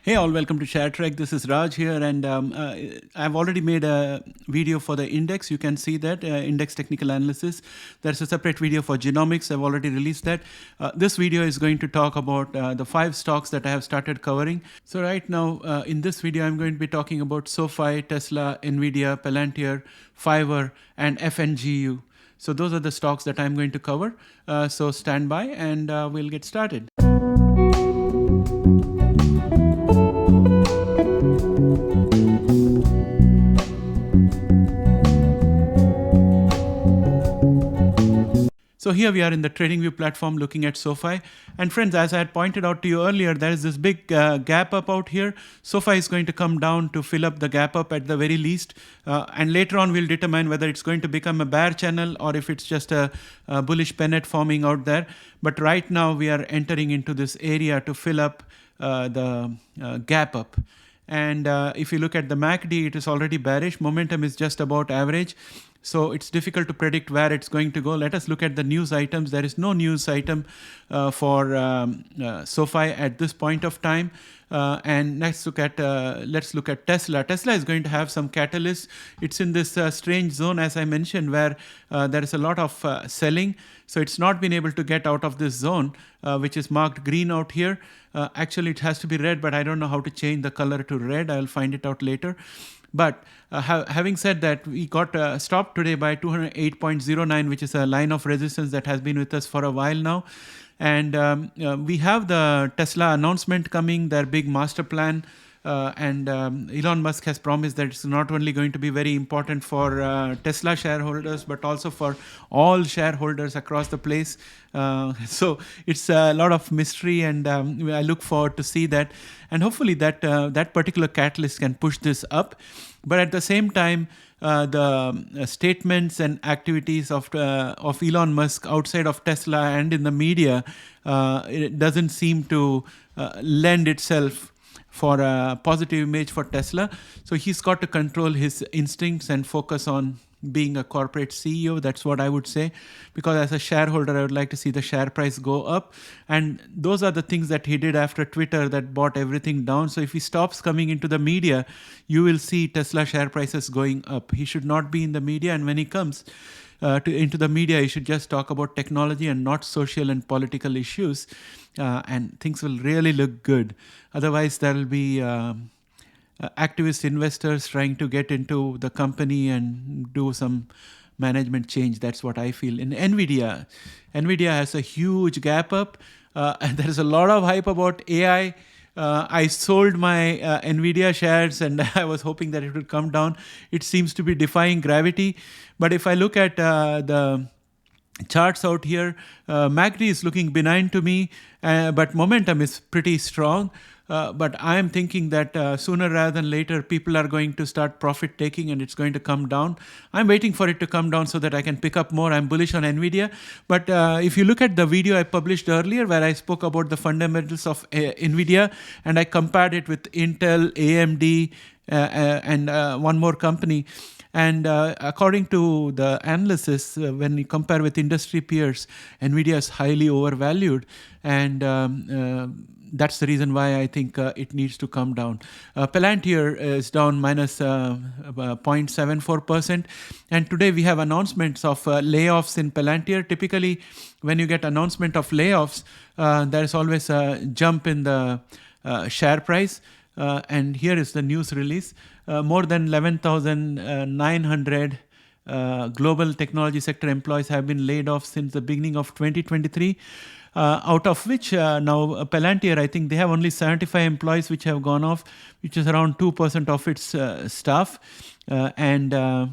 Hey all, welcome to ShareTrek. This is Raj here, and I've already made a video for the index. You can see that index technical analysis. There's a separate video for genomics. I've already released that. This video is going to talk about the 5 stocks that I have started covering. So right now in this video, I'm going to be talking about SoFi, Tesla, NVDA, PLTR, Fiverr, and FNGU. So those are the stocks that I'm going to cover. So stand by and we'll get started. So here we are in the TradingView platform looking at SoFi. And friends, as I had pointed out to you earlier, there is this big gap up out here. SoFi is going to come down to fill up the gap up at the very least. And later on, we'll determine whether it's going to become a bear channel or if it's just a bullish pennant forming out there. But right now, we are entering into this area to fill up the gap up. And if you look at the MACD, it is already bearish. Momentum is just about average. So it's difficult to predict where it's going to go. Let us look at the news items. There is no news item for SoFi at this point of time. And let's look at Tesla. Tesla is going to have some catalysts. It's in this strange zone, as I mentioned, where there is a lot of selling. So it's not been able to get out of this zone, which is marked green out here. Actually, it has to be red, but I don't know how to change the color to red. I'll find it out later. But having said that, we got stopped today by 208.09, which is a line of resistance that has been with us for a while now. And we have the Tesla announcement coming, their big master plan. And Elon Musk has promised that it's not only going to be very important for Tesla shareholders, but also for all shareholders across the place. So it's a lot of mystery, and I look forward to see that. And hopefully that particular catalyst can push this up. But at the same time, the statements and activities of Elon Musk outside of Tesla and in the media, it doesn't seem to lend itself for a positive image for Tesla. So he's got to control his instincts and focus on being a corporate CEO. That's what I would say. Because as a shareholder, I would like to see the share price go up. And those are the things that he did after Twitter that brought everything down. So if he stops coming into the media, you will see Tesla share prices going up. He should not be in the media. And when he comes into the media, he should just talk about technology and not social and political issues. And things will really look good. Otherwise, there will be activist investors trying to get into the company and do some management change. That's what I feel. In NVDA has a huge gap up. And there is a lot of hype about AI. I sold my NVIDIA shares and I was hoping that it would come down. It seems to be defying gravity. But if I look at the charts out here, MACD is looking benign to me, but momentum is pretty strong. But I am thinking that sooner rather than later, people are going to start profit taking and it's going to come down. I'm waiting for it to come down so that I can pick up more. I'm bullish on NVIDIA. But if you look at the video I published earlier where I spoke about the fundamentals of NVIDIA and I compared it with Intel, AMD, and one more company. And according to the analysis, when you compare with industry peers, NVIDIA is highly overvalued. And that's the reason why I think it needs to come down. Palantir is down minus 0.74%. And today we have announcements of layoffs in Palantir. Typically, when you get announcement of layoffs, there is always a jump in the share price. And here is the news release. More than 11,900 global technology sector employees have been laid off since the beginning of 2023. Out of which now Palantir, I think they have only 75 employees which have gone off, which is around 2% of its staff. So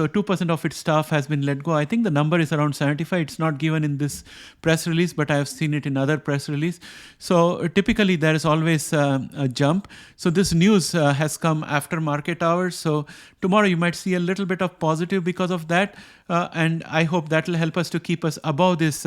2% of its staff has been let go. I think the number is around 75. It's not given in this press release, but I have seen it in other press release. So typically there is always a jump. So this news has come after market hours. So tomorrow you might see a little bit of positive because of that. And I hope that will help us to keep us above this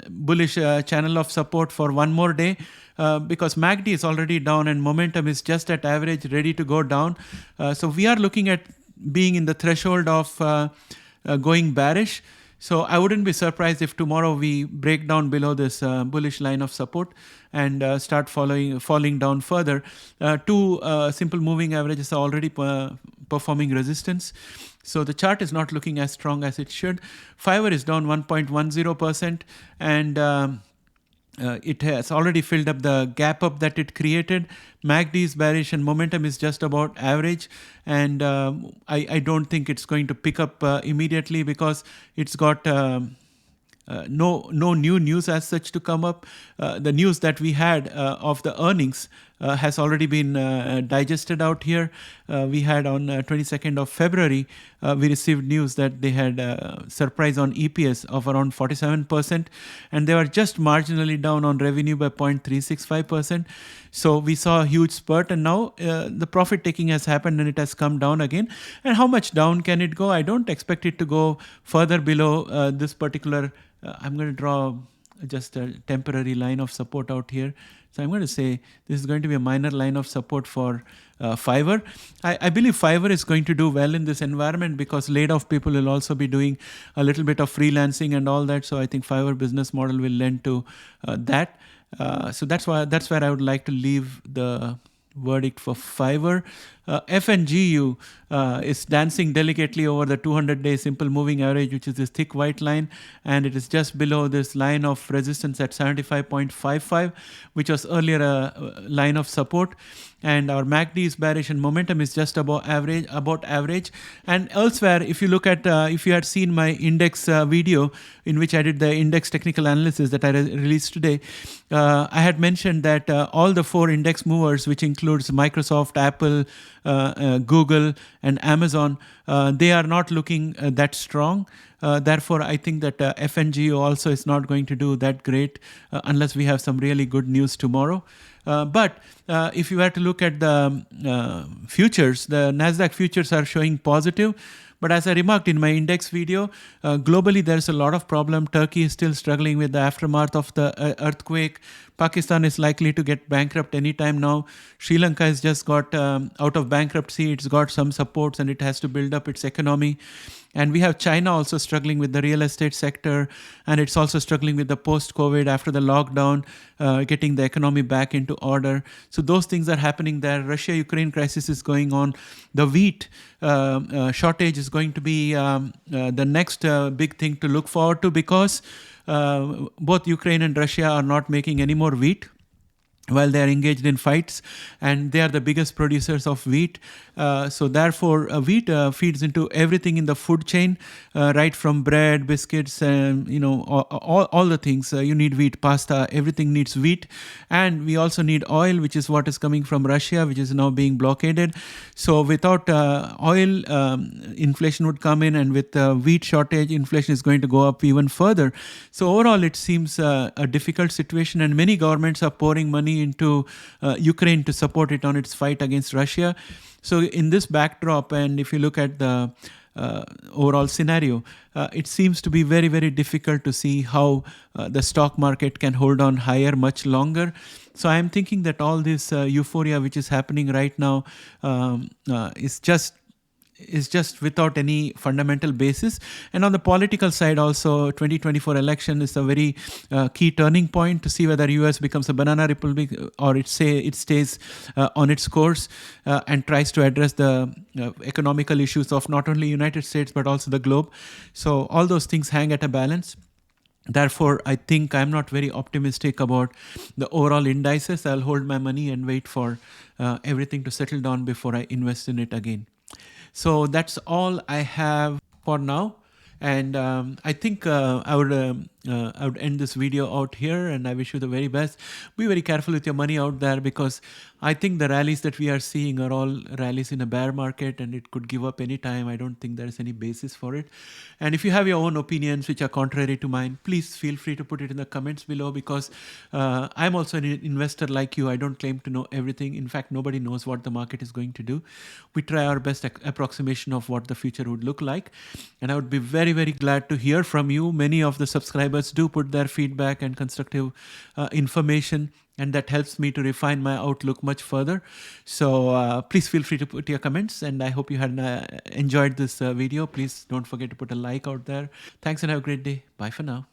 bullish channel of support for one more day. Because MACD is already down and momentum is just at average, ready to go down. So we are looking at being in the threshold of going bearish. So I wouldn't be surprised if tomorrow we break down below this bullish line of support and start falling down further. Two simple moving averages are already performing resistance. So the chart is not looking as strong as it should. Fiverr is down 1.10%, and it has already filled up the gap up that it created. MACD is bearish and momentum is just about average, and I don't think it's going to pick up immediately because it's got no new news as such to come up. The news that we had of the earnings has already been digested out here. We had on 22nd of February, we received news that they had surprise on EPS of around 47%, and they were just marginally down on revenue by 0.365%. So we saw a huge spurt, and now the profit taking has happened and it has come down again. And how much down can it go? I don't expect it to go further below this particular. I'm going to draw just a temporary line of support out here. So I'm going to say this is going to be a minor line of support for Fiverr. I believe Fiverr is going to do well in this environment because laid off people will also be doing a little bit of freelancing and all that. So I think Fiverr business model will lend to that. So that's where I would like to leave the verdict for Fiverr. FNGU is dancing delicately over the 200-day simple moving average, which is this thick white line, and it is just below this line of resistance at 75.55, which was earlier a line of support. And our MACD is bearish and momentum is just about average. And elsewhere, if you look at, if you had seen my index video in which I did the index technical analysis that I released today, I had mentioned that all the 4 index movers, which includes Microsoft, Apple, Google, and Amazon, they are not looking that strong. Therefore, I think that FNGU also is not going to do that great unless we have some really good news tomorrow. But if you were to look at the futures, the NASDAQ futures are showing positive. But as I remarked in my index video, globally there's a lot of problem. Turkey is still struggling with the aftermath of the earthquake. Pakistan is likely to get bankrupt anytime now. Sri Lanka has just got out of bankruptcy. It's got some supports and it has to build up its economy. And we have China also struggling with the real estate sector, and it's also struggling with the post-COVID after the lockdown, getting the economy back into order. So those things are happening there. Russia-Ukraine crisis is going on. The wheat shortage is going to be the next big thing to look forward to because both Ukraine and Russia are not making any more wheat while they are engaged in fights, and they are the biggest producers of wheat. So therefore, wheat feeds into everything in the food chain, right from bread, biscuits, and all the things. You need wheat, pasta, everything needs wheat. And we also need oil, which is what is coming from Russia, which is now being blockaded. So without oil, inflation would come in, and with wheat shortage, inflation is going to go up even further. So overall, it seems a difficult situation, and many governments are pouring money into Ukraine to support it on its fight against Russia. So in this backdrop, and if you look at the overall scenario, it seems to be very, very difficult to see how the stock market can hold on higher much longer. So I'm thinking that all this euphoria which is happening right now is just without any fundamental basis. And on the political side also, 2024 election is a very key turning point to see whether US becomes a banana republic or it stays on its course and tries to address the economical issues of not only United States but also the globe. So all those things hang at a balance. Therefore, I think I'm not very optimistic about the overall indices. I'll hold my money and wait for everything to settle down before I invest in it again. So that's all I have for now, and I think I would end this video out here, and I wish you the very best. Be very careful with your money out there because I think the rallies that we are seeing are all rallies in a bear market, and it could give up any time. I don't think there is any basis for it. And if you have your own opinions which are contrary to mine, please feel free to put it in the comments below because I'm also an investor like you. I don't claim to know everything. In fact, nobody knows what the market is going to do. We try our best approximation of what the future would look like. And I would be very, very glad to hear from you. Many of the subscribers subscribers do put their feedback and constructive information, and that helps me to refine my outlook much further. So please feel free to put your comments, and I hope you had enjoyed this video. Please don't forget to put a like out there. Thanks and have a great day. Bye for now.